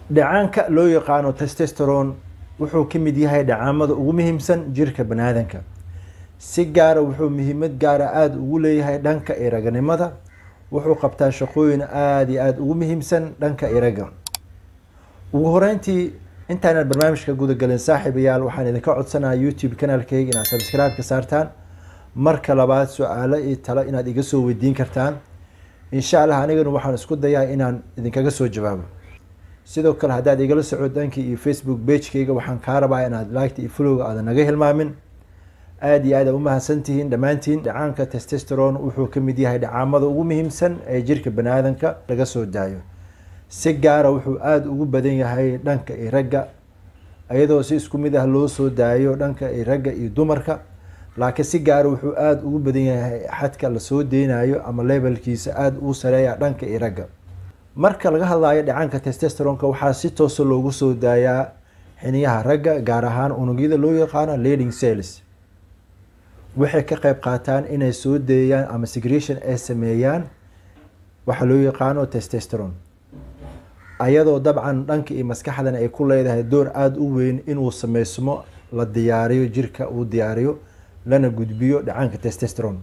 dhacaanka loo yaqaano testosterone wuxuu ka mid yahay dhacaamada ugu muhiimsan jirka bani'aadamka. si gaar ah wuxuu muhiimad gaar ah aad ugu leeyahay dhanka iraganimada. wuxuu qabtaa shaqooyin aad iyo aad ugu muhiimsan dhanka iraga. ugu horeyntii intaan barnaamijka guda galin saaxiibayaal waxaan idinka codsanayaa YouTube kanaalkayga inaad subscribe ka saartaan. marka labaad su'aalo iyo talo inaad iga soo weydiin kartaan. insha Allah anigana waxaan isku dayaa inaan idinkaga soo jawaabo. sidoo kale haddaad igala socod dhankii iyo Facebook page-kayga waxaan kaa rabaa inaad like iyo follow aad naga hilmaamin. aad iyo aad u mahadsantihiin dhammaantiin. dhacaanka testosterone wuxuu ka mid yahay dhacaamada ugu muhiimsan ee jirka bani'aadamka laga soo daayo. si gaar ah wuxuu aad ugu badan yahay dhanka ragga, iyadoo si isku mid ah loo soo daayo dhanka ragga iyo dumarka. laakiin si gaar ah wuxuu aad ugu badan yahay xadka la soo deynayo ama levelkiisa aad u sareeya dhanka ragga. marka laga hadlayo dhacaanka testosterone-ka waxaa si toos ah loogu soo daayaa xiniyaha ragga, gaar ahaan unugyada loo yaqaano Leydig cells. waxay ka qayb qaataan inay soo deeyaan ama secretion ay sameeyaan waxa loo yaqaano testosterone. ayadoo dabcan dhanka iyo maskaxdana ay ku leedahay door aad u weyn inuu sameysmo, la diyaariyo jirka uu diyaariyo lana gudbiyo dhacaanka testosterone.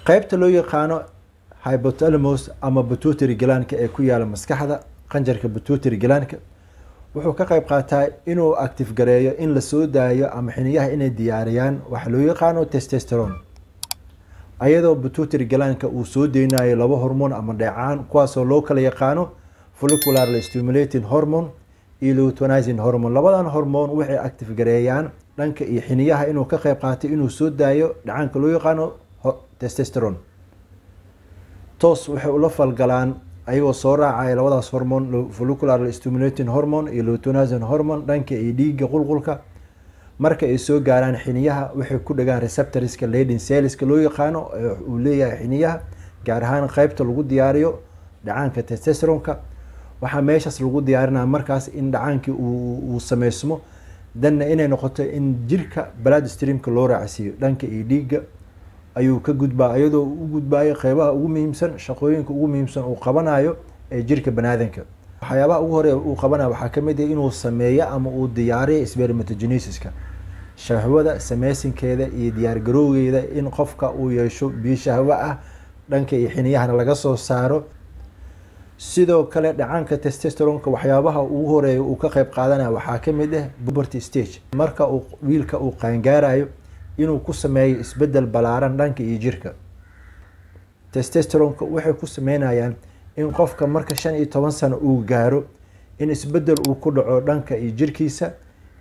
qaybta loo yaqaano hypothalamus ama pituitary gland-ka ee ku yaala maskaxda, qanjarka pituitary gland-ka wuxuu ka qayb qaataa inuu active gareeyo in la soo daayo ama xiniyaha inay diyaariyaan waxa loo yaqaano testosterone. ayadoo pituitary gland-ka uu soo deynayo laba hormoon ama dheecaan kuwaasoo loo kala yaqaano follicular stimulating hormone iyo luteinizing hormone. labadan hormoon waxay active gareeyaan dhanka iyo xiniyaha inuu ka qayb qaato inuu soo daayo dhacaanka loo yaqaano testosterone. toos waxay ula falgalaan ayagoo soo raacaya labadaas hormoon, follicular stimulating hormone iyo luteinizing hormone, dhanka iyo dhiigga qulqulka. marka ay soo gaaraan xiniyaha waxay ku dhagaan receptorska Leydig cells-ka loo yaqaano uu leeyahay xiniyaha, gaar ahaan qaybta lagu diyaariyo dhacaanka testosterone-ka. waxaa meeshaas lagu diyaarinaa markaas in dhacaankii uu sameysmo, danna inay noqoto in jirka blood stream-ka loo raacsiiyo dhanka iyo dhiigga ayuu ka gudbaa, iyadoo u gudbaayo qeybaha ugu muhiimsan, shaqooyinka ugu muhiimsan uu qabanayo ee jirka bani'aadamka. waxyaabaha ugu horeeya uu qabanayo waxaa ka mid ah inuu sameeyo ama uu diyaariyo spermatogenesis-ka, shahwada sameysinkeeda iyo diyaar garowgeeda in qofka uu yeesho biyo shahwo ah dhanka iyo xiniyahana laga soo saaro. sidoo kale dhacaanka testosterone-ka waxyaabaha ugu horeeya uu ka qayb qaadanayo waxaa ka mid ah puberty stage, marka uu wiilka uu qaangaarayo inuu ku sameeyo isbedel balaaran dhanka iyo jirka. testosterone-ka waxay ku sameynayaan in qofka marka 15 sano uu gaaro in isbedel uu ku dhaco dhanka iyo jirkiisa,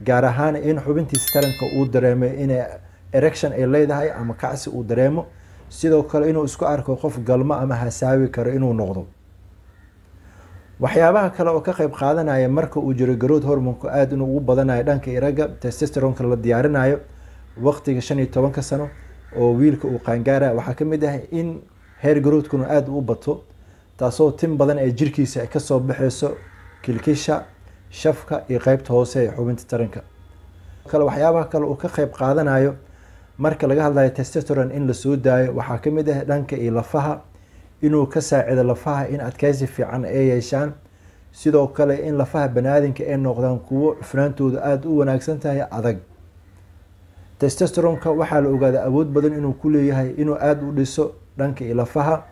gaar ahaan in xubintiisa taranka uu dareemo inay erection ay leedahay ama kacsi uu dareemo. sidoo kale inuu isku arko qof galmo ama hasaawi karo inuu noqdo. waxyaabaha kale oo ka qayb qaadanaya marka uu jiro growth hormone-ku aad inuu ugu badanayo dhanka ragga, testosterone-ka la diyaarinayo waqtiga 15 sano oo wiilka uu qaangaara waxaa ka mid ah in hair growth-kuna aad u bato, taasoo tin badan ee jirkiisa ka soo baxayso kilkisha, shafka iyo qaybta hoose ee xubinta taranka. kale waxyaabaha kale uu ka qayb qaadanayo marka laga hadlayo testosterone in la soo daayo waxaa ka mid ah dhanka iyo lafaha, inuu ka saacido lafaha in adkaysi fiican ay yeeshaan. sidoo kale in lafaha bani'aadamka ay noqdaan kuwo cufnaantooda aad u wanaagsan tahay, adag. testosterone-ka waxaa la ogaaday awood badan inuu ku leeyahay inuu aad u dhiso dhanka iyo lafaha.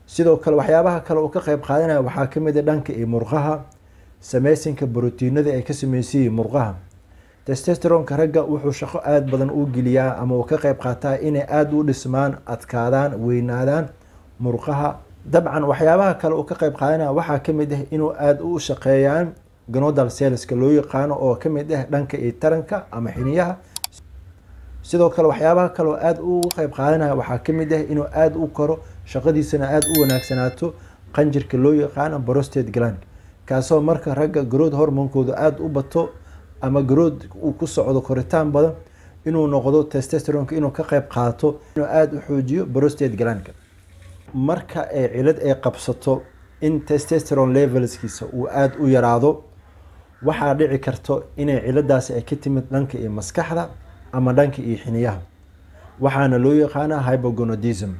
sidoo kale waxyaabaha kale uu ka qayb qaadanayo waxaa ka mid ah dhanka iyo murqaha, sameysinka borotiinada ay ka samaysan yihiin murqaha. testosterone-ka ragga wuxuu shaqo aad badan u geliyaa ama uu ka qayb qaataa inay aad u dhismaan, adkaadaan, weynaadaan murqaha. dabcan waxyaabaha kale uu ka qayb qaadanaya waxaa ka mid ah inuu aad u shaqeeyaan gonadal cells-ka loo yaqaano oo ka mid ah dhanka iyo taranka ama xiniyaha. sidoo kale waxyaabaha kale oo aad uga qayb qaadanaya waxaa ka mid ah inuu aad u koro, shaqadiisana aad u wanaagsanaato qanjirka loo yaqaano prostate gland, kaasoo marka ragga growth hormone-kooda aad u bato ama growth uu ku socdo koritaan badan inuu noqdo testosterone-ka inuu ka qayb qaato inuu aad u xoojiyo prostate gland-ka. marka ay cilad ay qabsato in testosterone levelskiisa uu aad u yaraado waxaa dhici karto inay ciladaasi ay ka timid dhanka iyo maskaxda ama dhanka iyo xiniyaha, waxaana loo yaqaanaa hypogonadism.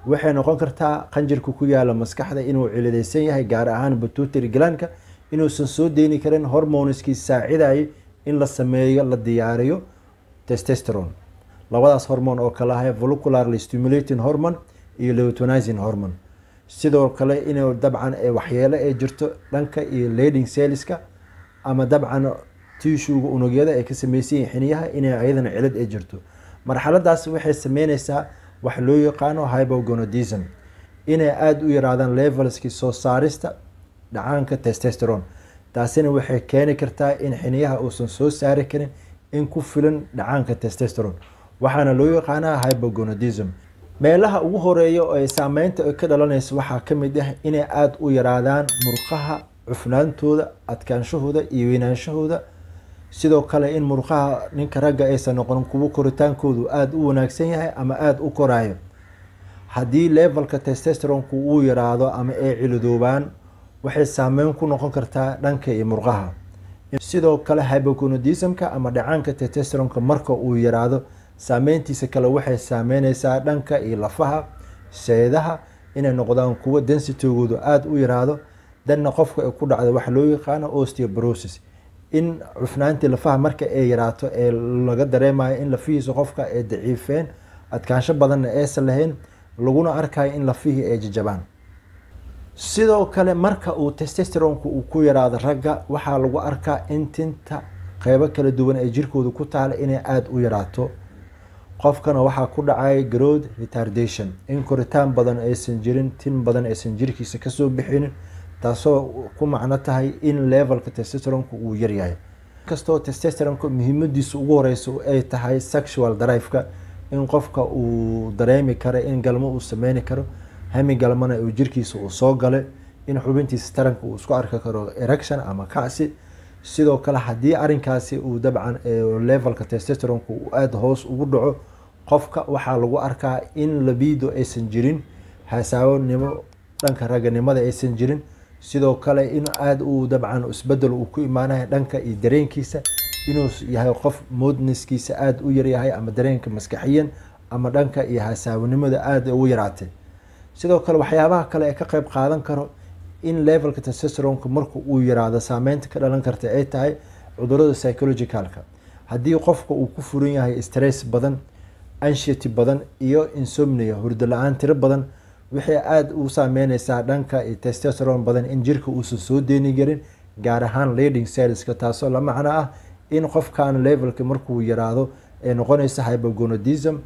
waxay noqon kartaa qanjirka ku yaala maskaxda inuu ciladaysan yahay gaar ahaan pituitary gland-ka inuusan soo deyni karin hormoneski saacidayay in la sameeyo la diyaariyo testosterone labadaas hormone oo kala ah follicularly stimulating hormone iyo luteinizing hormone sidoo kale inuu dabcan waxyeelo ay jirto dhanka iyo Leydig cellska ama dabcan tissue unugyada ay ka sameeyeen xiniyaha inay ayadana cilad ay jirto marxaladaas waxay sameynaysaa wax loo yaqaano hypogonadism inay aad u yaraadaan levelski soo saarista dhacaanka testosterone taasina waxay keeni kartaa in xiniyaha uusan soo saari karin in ku filan dhacaanka testosterone waxaana loo yaqaanaa hypogonadism meelaha ugu horeeya oo ay saameynta ka dhalanayso waxaa ka mid ah inay aad u yaraadaan murqaha cufnaantooda adkaanshahooda iyo weynaanshahooda sidoo kale in murqaha ninka ragga aysan noqon kuwa koritaankoodu aad u wanaagsan yahay ama aad u korayo haddii levelka testosteronku uu yaraado ama ay ciladoobaan waxay saameyn ku noqon kartaa dhanka iyo murqaha sidoo kale hypogonadismka ama dhacaanka testosteronka marka uu yaraado saameyntiisa kale waxay saameynaysaa dhanka iyo lafaha seedaha inay noqdaan kuwa densitygoodu aad u yaraado danna qofka ay ku dhacdo waxa loo yaqaano osteoporosis in cufnaantii lafaha marka ay yaraato ee laga dareemayo in lafihiisa qofka ay daciifeen adkaansho badanna aysan lahayn laguna arkayo in lafihii ay jajabaan sidoo kale marka uu testosteronku uu ku yaraado ragga waxaa lagu arkaa in tinta qeybo kala duwan ee jirkooda ku taala inay aad u yaraato qofkana waxaa ku dhacay growth retardation in koritaan badan aysan jirin tin badan aysan jirkiisa kasoo bixinin taasoo ku macno tahay in levelka testosteronku uu yaryahay kastoo testosteronku muhiimadiisa ugu horeysa ay tahay sexual drive-ka in qofka uu dareemi karo in galmo uu sameyni karo hami galmana uu jirkiisa uu soo gale in xubintiisa taranka uu isku arki karo erection ama kacsi sidoo kale haddii arinkaasi uu dabcan levelka testosteronku uu aada hoos ugu dhaco qofka waxaa lagu arkaa in libido aysan jirin hasaawonimo dhanka raganimada aysan jirin sidoo kale in aada uu dabcan isbedel uu ku imaanayo dhanka iyo dareenkiisa inuu yahay qof moodneskiisa aada u yaryahay ama dareenka maskaxiyan ama dhanka iyo hasaawonimada aada ugu yaraatay sidoo kale waxyaabaha kale ee ka qayb qaadan karo in levelka testosteronka marka uu yaraado saameynta ka dhalan karta ay tahay cudurada psychologicalka haddii qofka uu ku furan yahay stress badan anxiety badan iyo insomnia hurdo la-aan tiro badan waxay aada u saameyneysaa dhanka iyo testosterone badan in jirka uusan soo deeni karin gaar ahaan Leydig cellska taasoo la macno ah in qofkan levelka markuu yaraado ay noqonaysa hypogonadism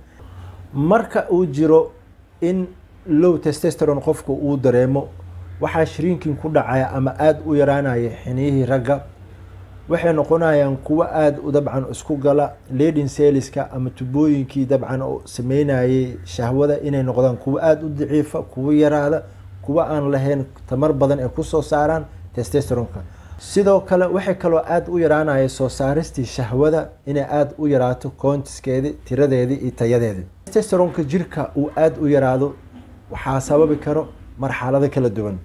marka uu jiro in low testosterone qofka uu dareemo waxaa shrinking ku dhacaya ama aada u yaraanaya xiniyihii ragga waxay noqonayaan kuwa aada u dabcan isku gala Leydig cellska ama tubooyinkii dabcan oo sameynayay shahwada inay noqdaan kuwa aada u daciifa kuwa yaraada kuwa aan lahayn tamar badan ee kusoo saaraan testosteronka sidoo kale waxay kaloo aada u yaraanaya soo saaristii shahwada inay aada u yaraato koontiskeedi tiradeedii iyo tayadeedii testosteronka jirka uu aada u yaraado waxaa sababi karo marxalado kala duwan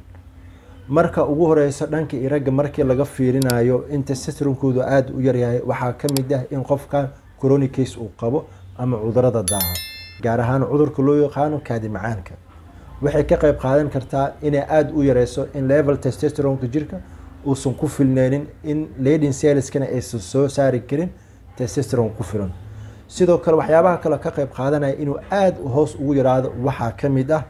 marka ugu horeysa dhanka iyo ragga markii laga fiirinayo in testosteronkoodu aada u yaryahay waxaa ka mid ah in qofkan chronic case uu qabo ama cudurada daaha gaar ahaan cudurka loo yaqaano kaadi macaanka waxay ka qayb qaadan kartaa inay aada u yareyso in level testosteronka jirka uusan ku filneynin in Leydig cellskana aysan soo saari karin testosterone ku filan sidoo kale waxyaabaha kale ka qayb qaadanaya inuu aada hoos ugu yaraado waxaa ka mid ah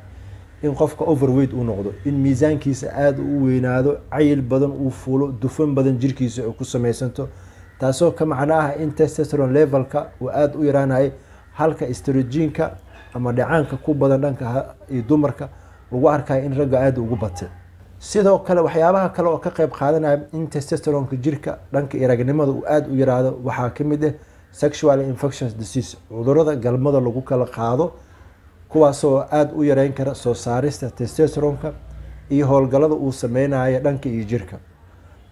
in qofka overweight uu noqdo in miisaankiisa aada u weynaado cayil badan uu fuulo dufan badan jirkiisa ay ku sameysanto taasoo ka macno ah in testosterone levelka uu aada u yaraanayo halka estrogenka ama dhacaanka ku badan dhanka iyo dumarka lagu arkayo in ragga aada ugu batay sidoo kale waxyaabaha kale oo ka qayb qaadanaya in testosteronka jirka dhanka iyo ragnimada uu aada u yaraado waxaa ka mid ah sexual infectious disease cudurada galmada lagu kala qaado kuwaasoo aada u yareyn kara soo saarista testosteronka iyo howlgalada uu sameynayo dhanka iyo jirka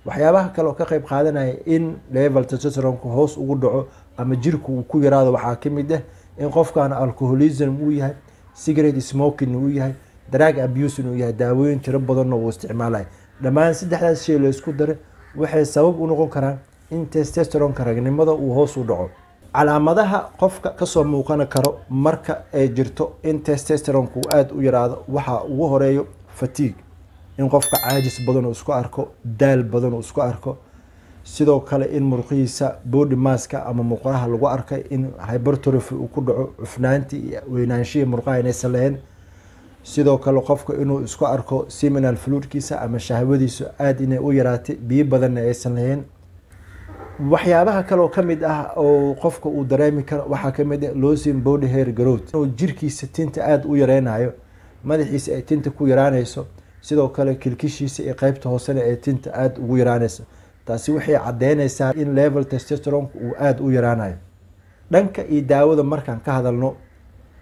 waxyaabaha kale oo ka qayb qaadanaya in level testosteronka hoos ugu dhaco ama jirku uu ku yaraado waxaa ka mid ah in qofkan alcoholism uu yahay cigarette smoking uu yahay drug abuse uu yahay daawooyin tiro badanna uu isticmaalayo dhammaan saddexdaas shay la isku daray waxay sabab u noqon karaan in testosteronka ragnimada uu hoos u dhaco calaamadaha qofka kasoo muuqan karo marka ay jirto in testosteronku aad u yaraado waxa ugu horeeyo fatigue, in qofka caajis badan uu isku arko, daal badan uu isku arko, sidoo kale in murqihiisa body mass-ka ama murqaha lagu arkay in hypertrophy uu ku dhaco, cufnaantii iyo weynaanshihi murqaha inaysan lahayn, sidoo kale qofka inuu isku arko seminal fluidkiisa ama shahwadiisu aad inay u yaraatay, biyo badanna aysan lahayn. waxyaabaha kale oo kamid ah oo qofka uu dareemi karo waxaa kamid ah losing body hair growth, inuu jirkiisa tinta aad u yareynayo, madaxiisa ay tinta ku yaraanayso, sidoo kale kilkishiisa iyo qaybta hoosena ay tinta aad ugu yaraanayso. taasi waxay cadeynaysaa in level testosteronka uu aad u yaraanayo. dhanka iyo daawada markaan ka hadalno,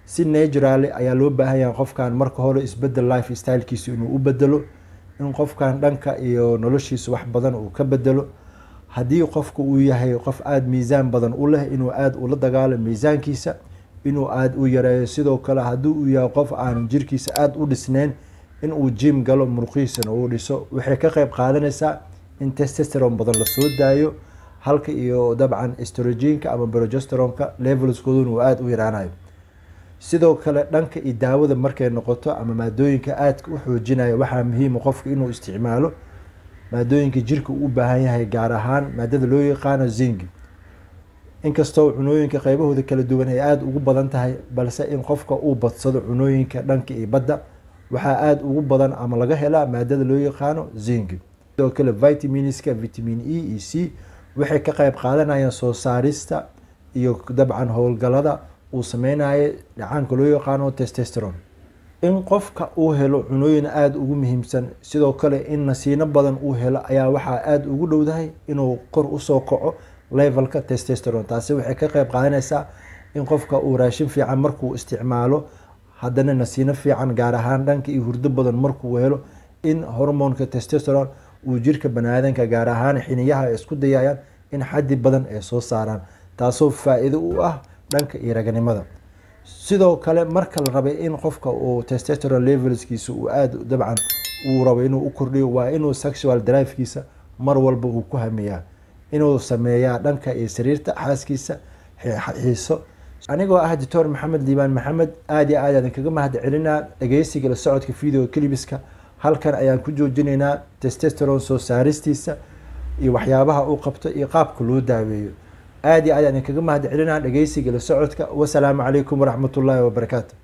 si naturally ayaa loo baahan yahay qofkan marka hore isbedel life stylekiisa inuu u bedelo, in qofkan dhanka iyo noloshiisa wax badan uu ka bedelo. haddii qofku uu yahay qof aad miisaan badan u leh, inuu aad ula dagaalo miisaankiisa, inuu aad u yareeyo. sidoo kale haddii uu yahay qof aan jirkiisa aad u dhisnayn, inuu gym galo, murqihiisana uu dhiso. waxay ka qayb qaadanaysaa in testosteron badan lasoo daayo, halka iyo dabcan estrogenka ama progesteronka levelskooduna uu aad u yaraanayo. sidoo kale dhanka iyo daawada markay noqoto ama maadooyinka aadka u xoojinaya, waxaa muhiima qofka inuu isticmaalo maadooyinka jirka uu u baahan yahay, gaar ahaan maadada loo yaqaano zinc. inkastoo cunooyinka qaybahooda kala duwan ay aada ugu badan tahay, balse in qofka uu badsado cunooyinka dhanka iyo badda waxaa aada ugu badan ama laga helaa maadada loo yaqaano zinc. sidoo kale vitaminska vitamin E iyo C waxay ka qayb qaadanayaan soo saarista iyo dabcan howlgalada uu sameynayo dhacaanka loo yaqaano testosteron. in qofka uu helo cunooyin aada ugu muhiimsan, sidoo kale in nasiino badan uu helo ayaa waxaa aada ugu dhowdahay inuu kor usoo kaco levelka testosteron. taasi waxay ka qayb qaadanaysaa in qofka uu raashin fiican markuu isticmaalo, haddana nasiino fiican gaar ahaan dhanka iyo hurdo badan markuu helo, in hormoonka testosteron uu jirka baniaadanka gaar ahaan xiniyaha ay isku dayayaan in xaddi badan ay soo saaraan, taasoo faa-iido u ah dhanka iyo raganimada. sidoo kale marka la rabay in qofka uu testosteron levelskiisa uu aada dabcan uu rabo inuu u kordhiyo, waa inuu sexual drivekiisa mar walba uu ku hamiyaa, inuu sameeyaa dhanka iyo sariirta xaaskiisa xiiso. anigoo ah doctor maxamed liibaan maxamed, aada iyo aad aan kaga mahad celinaa dhageysiga la socodka video clibiska. halkan ayaan ku joojinaynaa testosteron soo saaristiisa iyo waxyaabaha uu qabto iyo qaabka loo daaweeyo. aada iyo aad aan kaga mahad celinaa dhageysiga la socodka. wasalaamu calaykum waraxmatullaahi wabarakaatu.